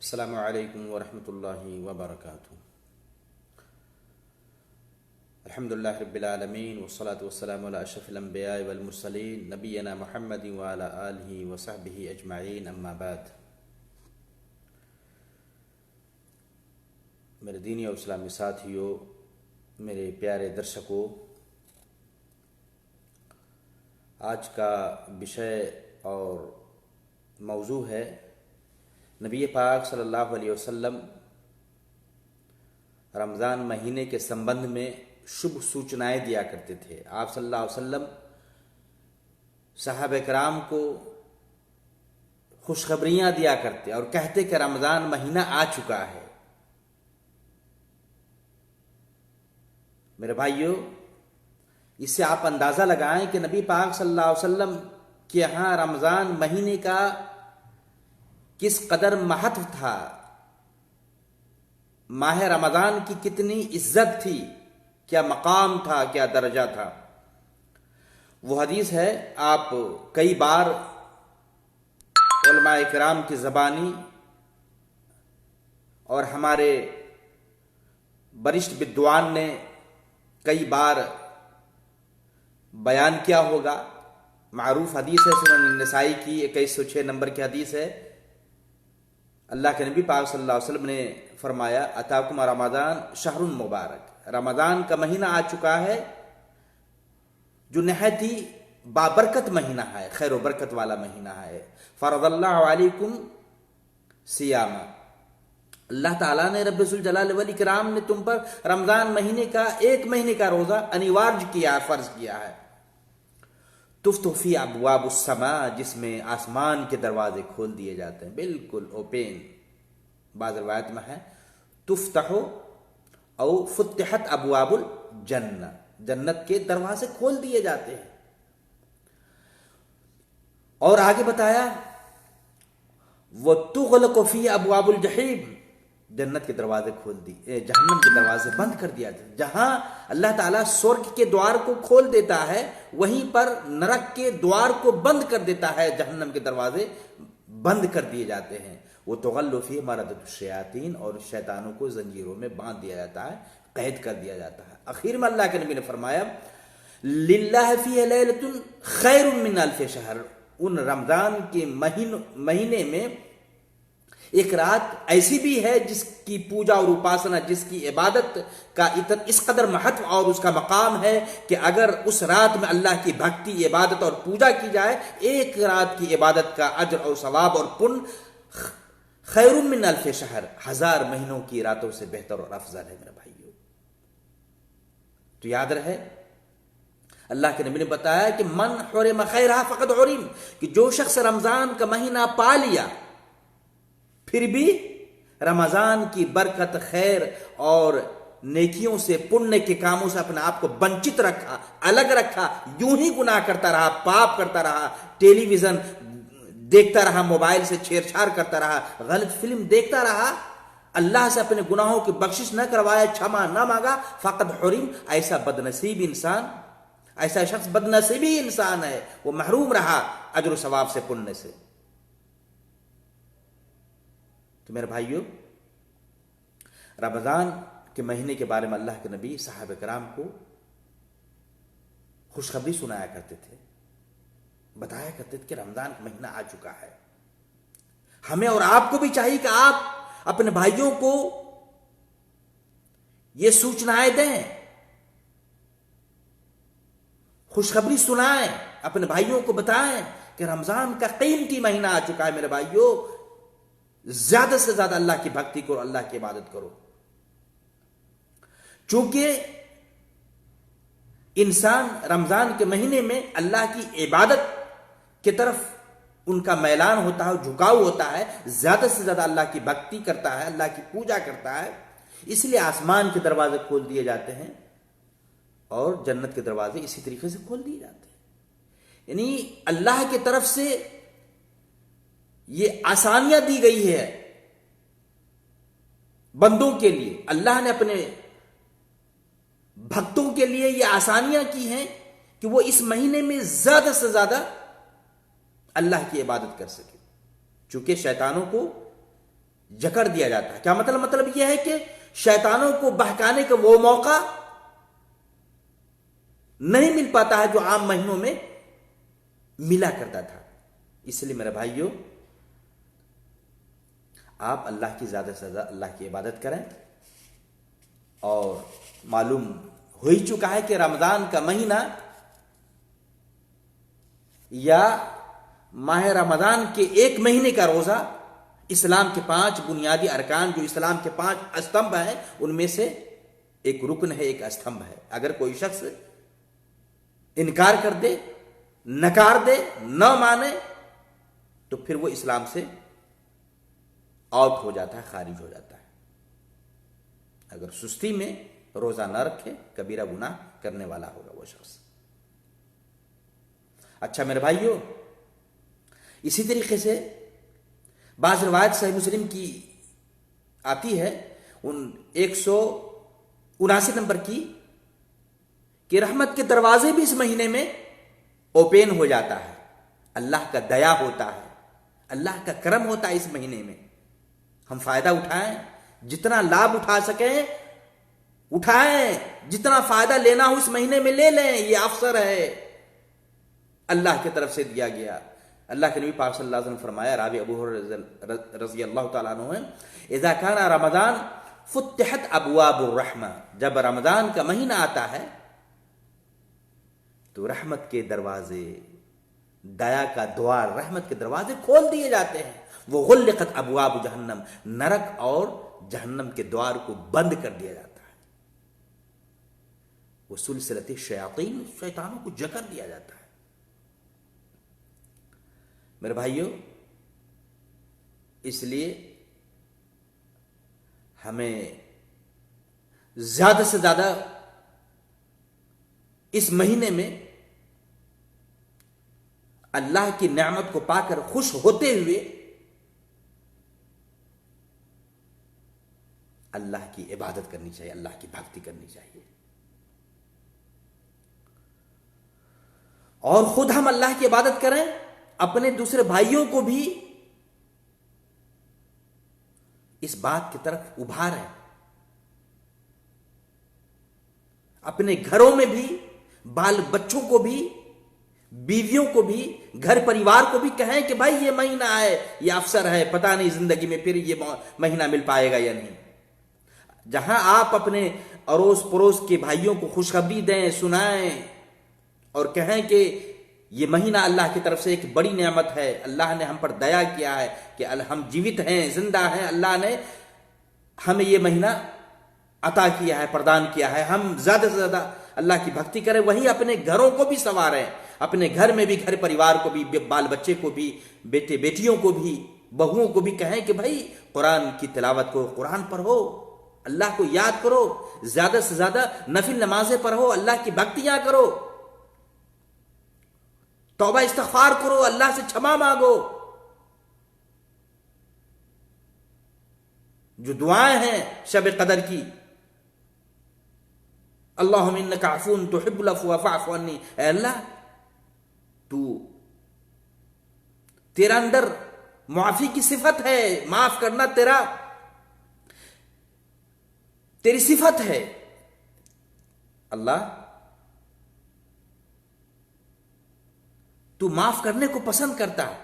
السلام علیکم ورحمۃ اللہ وبرکاتہ۔ الحمدللہ رب العالمین والصلاة والسلام علی اشرف الانبیاء والمرسلین نبینا محمد وعلی آلہ وصحبہ اجمعین، اما بعد۔ میرے دینی اور اسلامی ساتھیوں، میرے پیارے درشکوں، آج کا وشے اور موضوع ہے نبی پاک صلی اللہ علیہ وسلم رمضان مہینے کے سمبندھ میں شبھ سوچنائیں دیا کرتے تھے۔ آپ صلی اللہ علیہ وسلم صحابہ کرام کو خوشخبریاں دیا کرتے اور کہتے کہ رمضان مہینہ آ چکا ہے۔ میرے بھائیوں، اس سے آپ اندازہ لگائیں کہ نبی پاک صلی اللہ علیہ وسلم کے یہاں رمضان مہینے کا کس قدر مہتو تھا، ماہ رمضان کی کتنی عزت تھی، کیا مقام تھا، کیا درجہ تھا۔ وہ حدیث ہے، آپ کئی بار علماء کرام کی زبانی اور ہمارے وریشٹھ ودوان نے کئی بار بیان کیا ہوگا۔ معروف حدیث ہے، سنن النسائی کی 2106 نمبر کی حدیث ہے۔ اللہ کے نبی پاک صلی اللہ علیہ وسلم نے فرمایا، اتاکم رمضان شہر مبارک، رمضان کا مہینہ آ چکا ہے جو نہایت ہی بابرکت مہینہ ہے، خیر و برکت والا مہینہ ہے۔ فرض اللہ علیکم سیاما، اللہ تعالیٰ نے رب ذوالجلال والاکرام نے تم پر رمضان مہینے کا ایک مہینے کا روزہ انیوارج کیا، فرض کیا ہے۔ تفتح فی ابواب السماء، جس میں آسمان کے دروازے کھول دیے جاتے ہیں، بالکل اوپن۔ بعض روایت میں ہے تفتح او فتحت ابواب الجنہ، جنت کے دروازے کھول دیے جاتے ہیں۔ اور آگے بتایا وَتُغْلَقُ فِي ابواب الجحیم، جنت کے دروازے کھول دیے، جہنم کے دروازے بند کر دیا جاتا ہے۔ جہاں اللہ تعالیٰ سورگ کے دوار کو کھول دیتا ہے، وہیں پر نرک کے دوار کو بند کر دیتا ہے، جہنم کے دروازے بند کر دیے جاتے ہیں۔ وہ تغل فی مردۃ الشیاطین، اور شیطانوں کو زنجیروں میں باندھ دیا جاتا ہے، قید کر دیا جاتا ہے۔ آخر میں اللہ کے نبی نے فرمایا للہ فیہ لیلۃ خیر من الف شہر، ان رمضان کے مہینے میں ایک رات ایسی بھی ہے جس کی پوجا اور اپاسنا، جس کی عبادت کا اس قدر مہتو اور اس کا مقام ہے کہ اگر اس رات میں اللہ کی بھکتی، عبادت اور پوجا کی جائے، ایک رات کی عبادت کا اجر اور ثواب اور پن خیر من الف شہر، 1000 مہینوں کی راتوں سے بہتر اور افضل ہے۔ میرے بھائیوں، تو یاد رہے، اللہ کے نبی نے بتایا کہ من حرم خیرہ فقد حرم، کہ جو شخص رمضان کا مہینہ پا لیا پھر بھی رمضان کی برکت، خیر اور نیکیوں سے، پنیہ کے کاموں سے اپنے آپ کو ونچت رکھا، الگ رکھا، یوں ہی گناہ کرتا رہا، پاپ کرتا رہا، ٹیلی ویژن دیکھتا رہا، موبائل سے چھیڑ چھاڑ کرتا رہا، غلط فلم دیکھتا رہا، اللہ سے اپنے گناہوں کی بخشش نہ کروایا، چھما نہ مانگا، فقد حرم، ایسا بدنصیب انسان، ایسا شخص بدنصیبی انسان ہے، وہ محروم رہا اجر و ثواب سے، پنیہ سے۔ تو میرے بھائیوں، رمضان کے مہینے کے بارے میں اللہ کے نبی صحابہ کرام کو خوشخبری سنایا کرتے تھے، بتایا کرتے تھے کہ رمضان کا مہینہ آ چکا ہے۔ ہمیں اور آپ کو بھی چاہیے کہ آپ اپنے بھائیوں کو یہ سوچنائیں دیں، خوشخبری سنائیں، اپنے بھائیوں کو بتائیں کہ رمضان کا قیمتی مہینہ آ چکا ہے۔ میرے بھائیوں، زیادہ سے زیادہ اللہ کی بھکتی کرو، اللہ کی عبادت کرو، چونکہ انسان رمضان کے مہینے میں اللہ کی عبادت کی طرف ان کا میلان ہوتا ہے، جھکاؤ ہوتا ہے، زیادہ سے زیادہ اللہ کی بھکتی کرتا ہے، اللہ کی پوجا کرتا ہے، اس لیے آسمان کے دروازے کھول دیے جاتے ہیں اور جنت کے دروازے اسی طریقے سے کھول دیے جاتے ہیں۔ یعنی اللہ کی طرف سے یہ آسانیاں دی گئی ہے بندوں کے لیے، اللہ نے اپنے بھکتوں کے لیے یہ آسانیاں کی ہیں کہ وہ اس مہینے میں زیادہ سے زیادہ اللہ کی عبادت کر سکے، چونکہ شیطانوں کو جکڑ دیا جاتا ہے. کیا مطلب یہ ہے کہ شیطانوں کو بہکانے کا وہ موقع نہیں مل پاتا ہے جو عام مہینوں میں ملا کرتا تھا. اس لیے میرے بھائیوں، آپ اللہ کی زیادہ سے زیادہ اللہ کی عبادت کریں. اور معلوم ہو ہی چکا ہے کہ رمضان کا مہینہ یا ماہ رمضان کے ایک مہینے کا روزہ اسلام کے 5 بنیادی ارکان، جو اسلام کے 5 استمبھ ہیں، ان میں سے ایک رکن ہے، ایک استمبھ ہے. اگر کوئی شخص انکار کر دے، نکار دے، نہ مانے، تو پھر وہ اسلام سے آؤٹ ہو جاتا ہے، خارج ہو جاتا ہے. اگر سستی میں روزہ نہ رکھے، کبیرہ گناہ کرنے والا ہوگا وہ شخص. اچھا میرے بھائیوں، اسی طریقے سے بعض روایت صحیح مسلم کی آتی ہے 179 نمبر کی، کہ رحمت کے دروازے بھی اس مہینے میں اوپن ہو جاتا ہے. اللہ کا دیا ہوتا ہے، اللہ کا کرم ہوتا ہے اس مہینے میں. ہم فائدہ اٹھائیں، جتنا لابھ اٹھا سکیں اٹھائیں، جتنا فائدہ لینا ہو اس مہینے میں لے لیں. یہ افسر ہے اللہ کی طرف سے دیا گیا. اللہ کے نبی پاک صلی اللہ علیہ وسلم فرمایا، راوی ابو ہریرہ رضی اللہ تعالیٰ عنہ ہے، اذا کان رمضان فتحت ابواب الرحمہ، جب رمضان کا مہینہ آتا ہے تو رحمت کے دروازے، دیا کا دوار، رحمت کے دروازے کھول دیے جاتے ہیں. وہ غلقت ابواب جہنم، نرک اور جہنم کے دوار کو بند کر دیا جاتا ہے. وہ سلسلۃ الشیاطین، شیطانوں کو جکڑ دیا جاتا ہے. میرے بھائیوں، اس لیے ہمیں زیادہ سے زیادہ اس مہینے میں اللہ کی نعمت کو پا کر خوش ہوتے ہوئے اللہ کی عبادت کرنی چاہیے، اللہ کی بھکتی کرنی چاہیے. اور خود ہم اللہ کی عبادت کریں، اپنے دوسرے بھائیوں کو بھی اس بات کی طرف ابھاریں. اپنے گھروں میں بھی، بال بچوں کو بھی، بیویوں کو بھی، گھر پریوار کو بھی کہیں کہ بھائی یہ مہینہ ہے، یہ افسر ہے، پتہ نہیں زندگی میں پھر یہ مہینہ مل پائے گا یا نہیں. جہاں آپ اپنے اڑوس پڑوس کے بھائیوں کو خوشخبری دیں، سنائیں اور کہیں کہ یہ مہینہ اللہ کی طرف سے ایک بڑی نعمت ہے، اللہ نے ہم پر دیا کیا ہے کہ ہم جیوت ہیں، زندہ ہیں، اللہ نے ہمیں یہ مہینہ عطا کیا ہے، پردان کیا ہے. ہم زیادہ سے زیادہ اللہ کی بھکتی کریں. وہی اپنے گھروں کو بھی سنواریں، اپنے گھر میں بھی، گھر پریوار کو بھی، بال بچے کو بھی، بیٹے بیٹیوں کو بھی، بہوؤں کو بھی کہیں کہ بھائی قرآن کی تلاوت کرو، قرآن پڑھو، اللہ کو یاد کرو، زیادہ سے زیادہ نفل نمازیں پڑھو، اللہ کی بھکتیاں کرو، توبہ استغفار کرو، اللہ سے چھما مانگو. جو دعائیں ہیں شب قدر کی، اللہم انک عفو تحب العفو فاعف عنی، اے اللہ تیرا اندر معافی کی صفت ہے، معاف کرنا تیری صفت ہے. اللہ تو معاف کرنے کو پسند کرتا ہے،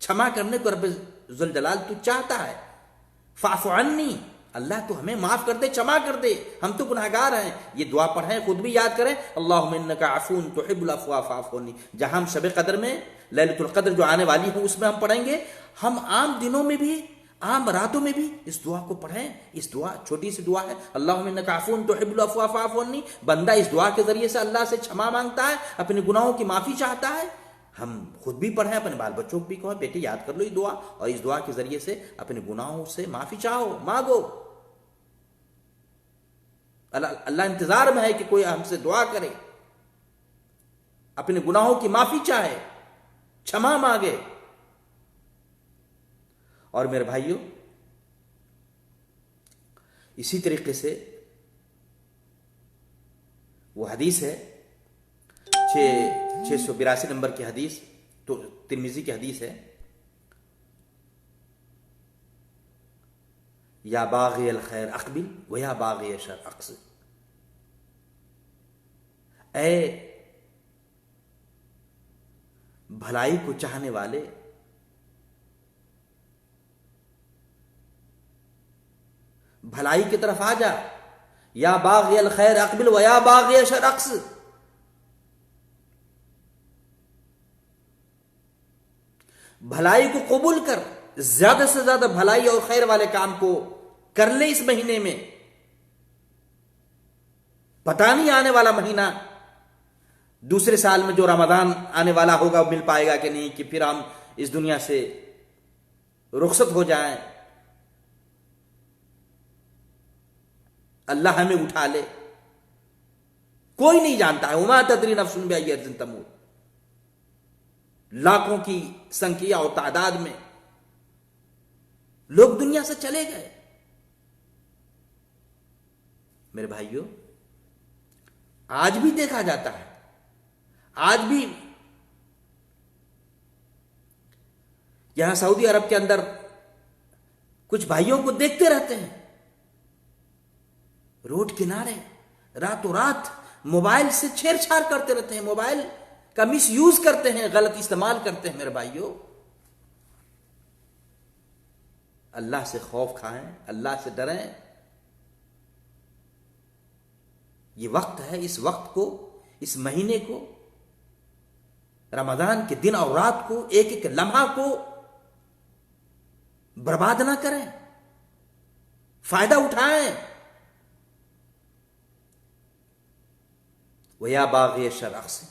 چھما کرنے کو رب ذوالجلال تو چاہتا ہے. فاعف عنی، اللہ تو ہمیں معاف کر دے، چھما کر دے، ہم تو گناہگار ہیں. یہ دعا پڑھیں، خود بھی یاد کریں، اللہم انک عفو تحب العفو فاعف عنی. جہاں ہم شب قدر میں، لیلۃ القدر جو آنے والی ہے، اس میں ہم پڑھیں گے. ہم عام دنوں میں بھی، عام راتوں میں بھی اس دعا کو پڑھیں. اس دعا چھوٹی سی دعا ہے، اللہم انک عفو تحب العفو فاعف عنی. بندہ اس دعا کے ذریعے سے اللہ سے چھما مانگتا ہے، اپنے گناہوں کی معافی چاہتا ہے. ہم خود بھی پڑھیں، اپنے بال بچوں کو بھی کہیں بیٹے یاد کر لو یہ دعا، اور اس دعا کے ذریعے سے اپنے گناہوں سے معافی چاہو، مانگو. اللہ انتظار میں ہے کہ کوئی ہم سے دعا کرے، اپنے گناہوں کی معافی چاہے، چھما مانگے. اور میرے بھائیوں، اسی طریقے سے وہ حدیث ہے 682 نمبر کی حدیث، تو ترمذی کی حدیث ہے، یا باغی الخیر اقبل و یا باغی الشر اقصر. اے بھلائی کو چاہنے والے، بھلائی کی طرف آ جا. یا باغی الخیر اقبل و یا باغی الشر اقصر. بھلائی کو قبول کر، زیادہ سے زیادہ بھلائی اور خیر والے کام کو کر لے اس مہینے میں. پتہ نہیں آنے والا مہینہ دوسرے سال میں جو رمضان آنے والا ہوگا مل پائے گا کہ نہیں، کہ پھر ہم اس دنیا سے رخصت ہو جائیں، اللہ ہمیں اٹھا لے. کوئی نہیں جانتا ہے. وما تدری نفس بأی ارض تموت. لاکھوں کی سنکھیا اور تعداد میں لوگ دنیا سے چلے گئے. میرے بھائیوں، آج بھی دیکھا جاتا ہے، آج بھی یہاں سعودی عرب کے اندر کچھ بھائیوں کو دیکھتے رہتے ہیں روڈ کنارے راتوں رات موبائل سے چھیڑ چھاڑ کرتے رہتے ہیں، موبائل کا مس یوز کرتے ہیں، غلط استعمال کرتے ہیں. میرے بھائیوں، اللہ سے خوف کھائیں، اللہ سے ڈریں. یہ وقت ہے، اس وقت کو، اس مہینے کو، رمضان کے دن اور رات کو، ایک ایک لمحہ کو برباد نہ کریں، فائدہ اٹھائیں. وَيَا بَاغِيَ الشَّرِّ اقْصِرْ.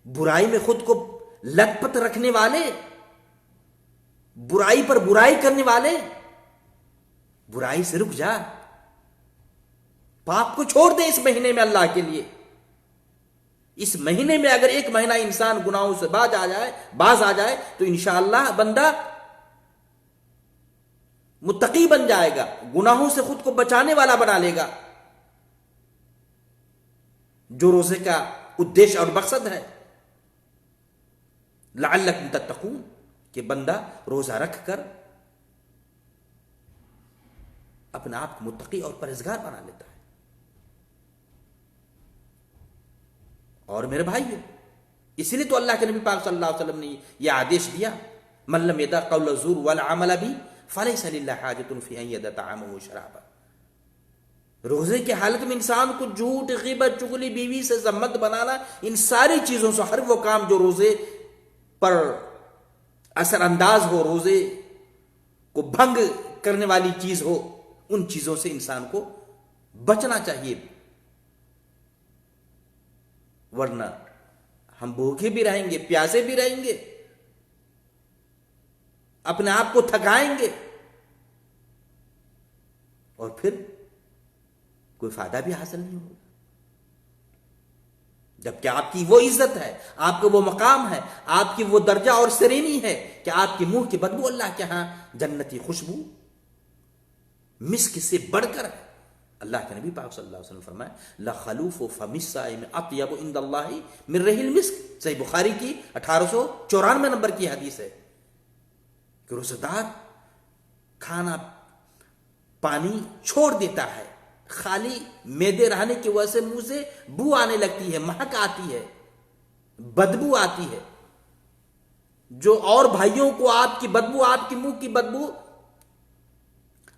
برائی میں خود کو لت پت رکھنے والے، برائی پر برائی کرنے والے، برائی سے رک جا. پاپ کو چھوڑ دے اس مہینے میں اللہ کے لیے. اس مہینے میں اگر ایک مہینہ انسان گناہوں سے باز آ جائے تو انشاءاللہ بندہ متقی بن جائے گا، گناہوں سے خود کو بچانے والا بنا لے گا، جو روزے کا ادیش اور مقصد ہے. لعلکم تتقون، کہ بندہ روزہ رکھ کر اپنے آپ کو متقی اور پرہیزگار بنا لیتا ہے. اور میرے بھائیو، اسی لیے تو اللہ کے نبی پاک صلی اللہ علیہ وسلم نے یہ آدیش دیا، من لم یدع قول الزور والعمل به فلیس للہ حاجۃ فی ان یدع طعامہ وشرابہ. روزے کی حالت میں انسان کو جھوٹ، غیبت، چغلی، بیوی سے ذمت بنانا، ان ساری چیزوں سے، ہر وہ کام جو روزے پر اثر انداز ہو، روزے کو بھنگ کرنے والی چیز ہو، ان چیزوں سے انسان کو بچنا چاہیے. ورنہ ہم بھوکے بھی رہیں گے، پیاسے بھی رہیں گے، اپنے آپ کو تھکائیں گے، اور پھر کوئی فائدہ بھی حاصل نہیں ہوگا. جبکہ آپ کی وہ عزت ہے، آپ کا وہ مقام ہے، آپ کی وہ درجہ اور سرینی ہے کہ آپ کے منہ کی بدبو اللہ کے ہاں جنتی خوشبو مسک سے بڑھ کر ہے. اللہ کے نبی پاک صلی اللہ علیہ وسلم فرمائے لخلوف فم الصائم اطیب عند اللہ من رح المسک. صحیح بخاری کی 1894 نمبر کی حدیث ہے کہ روزہ دار کھانا پانی چھوڑ دیتا ہے، خالی میدے رہنے کی وجہ سے منہ سے بو آنے لگتی ہے، مہک آتی ہے، بدبو آتی ہے. جو اور بھائیوں کو آپ کی بدبو، آپ کی منہ کی بدبو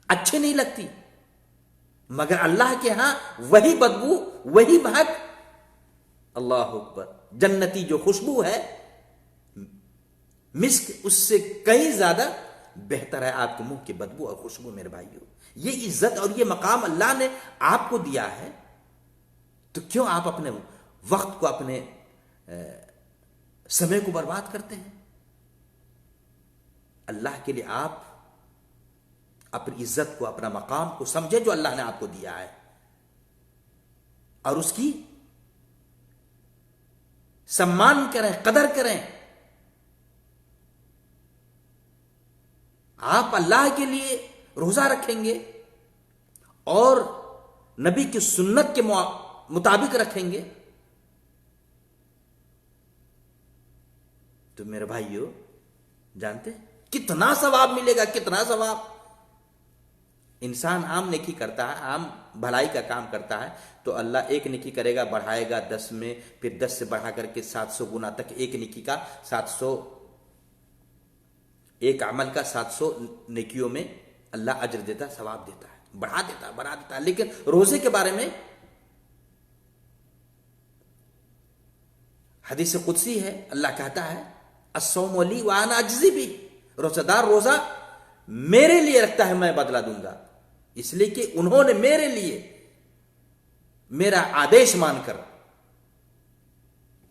اچھی نہیں لگتی، مگر اللہ کے ہاں وہی بدبو، وہی مہک، اللہ اکبر، جنتی جو خوشبو ہے مسک، اس سے کہیں زیادہ بہتر ہے آپ کے منہ کی بدبو اور خوشبو. میرے بھائیوں، یہ عزت اور یہ مقام اللہ نے آپ کو دیا ہے، تو کیوں آپ اپنے وقت کو، اپنے سمے کو برباد کرتے ہیں؟ اللہ کے لیے آپ اپنی عزت کو، اپنا مقام کو سمجھے جو اللہ نے آپ کو دیا ہے، اور اس کی سمان کریں، قدر کریں. آپ اللہ کے لیے روزہ رکھیں گے اور نبی کی سنت کے مطابق رکھیں گے تو میرے بھائیو جانتے کتنا ثواب ملے گا، کتنا ثواب. انسان عام نیکی کرتا ہے، عام بھلائی کا کام کرتا ہے، تو اللہ ایک نیکی کرے گا، بڑھائے گا 10 میں، پھر 10 سے بڑھا کر کے 700 گنا تک ایک نیکی کا 700، ایک عمل کا 700 نیکیوں میں اللہ اجر دیتا، ثواب دیتا ہے، بڑھا دیتا ہے۔ لیکن روزے کے بارے میں حدیث قدسی ہے، اللہ کہتا ہے الصوم لی وانا اجزی بھی، روزہ دار روزہ میرے لیے رکھتا ہے، میں بدلہ دوں گا، اس لیے کہ انہوں نے میرے لیے میرا آدیش مان کر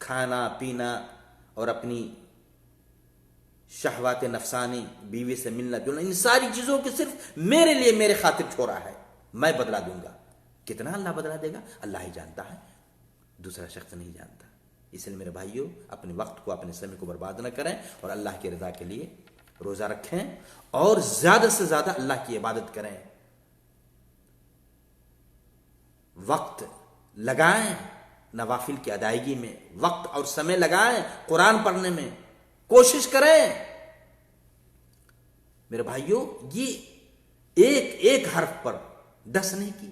کھانا پینا اور اپنی شہوات نفسانی، بیوی سے ملنا جلنا، ان ساری چیزوں کی صرف میرے لیے میرے خاطر چھوڑا ہے، میں بدلہ دوں گا۔ کتنا اللہ بدلہ دے گا اللہ ہی جانتا ہے، دوسرا شخص نہیں جانتا۔ اس لیے میرے بھائیوں، اپنے وقت کو، اپنے سمے کو برباد نہ کریں، اور اللہ کی رضا کے لیے روزہ رکھیں، اور زیادہ سے زیادہ اللہ کی عبادت کریں، وقت لگائیں نوافل کی ادائیگی میں، وقت اور سمے لگائیں قرآن پڑھنے میں، کوشش کریں۔ میرے بھائیوں، یہ ایک ایک حرف پر 10 نیکی،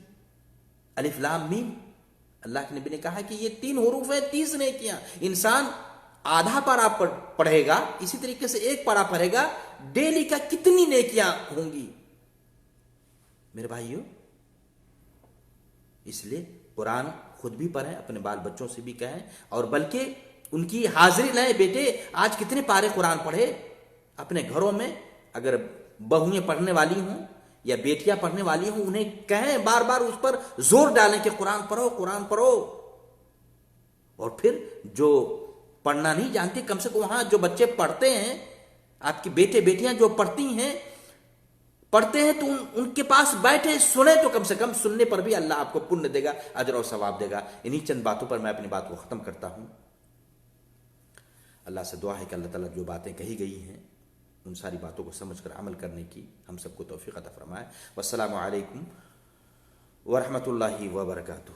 الف لام میم، اللہ کے نبی نے کہا کہ یہ 3 حروف ہیں، 30 نیکیاں۔ انسان آدھا پارا پڑھے گا، اسی طریقے سے ایک پارا پڑھے گا، ڈیلی کا کتنی نیکیاں ہوں گی میرے بھائیوں۔ اس لیے قرآن خود بھی پڑھیں، اپنے بال بچوں سے بھی کہیں، اور بلکہ ان کی حاضری لیں، بیٹے آج کتنے پارے قرآن پڑھے۔ اپنے گھروں میں اگر بہویں پڑھنے والی ہوں یا بیٹیاں پڑھنے والی ہوں، انہیں کہیں، بار بار اس پر زور ڈالیں کہ قرآن پڑھو، قرآن پڑھو۔ اور پھر جو پڑھنا نہیں جانتے، کم سے کم وہاں جو بچے پڑھتے ہیں، آپ کی بیٹے بیٹیاں جو پڑھتے ہیں تو ان کے پاس بیٹھے سنیں، تو کم سے کم سننے پر بھی اللہ آپ کو پنیہ دے گا، اجر اور ثواب دے گا۔ انہی چند باتوں پر میں اپنی بات کو ختم کرتا ہوں۔ اللہ سے دعا ہے کہ اللہ تعالیٰ جو باتیں کہی گئی ہیں ان ساری باتوں کو سمجھ کر عمل کرنے کی ہم سب کو توفیق عطا فرمائے۔ والسلام علیکم ورحمۃ اللہ وبرکاتہ۔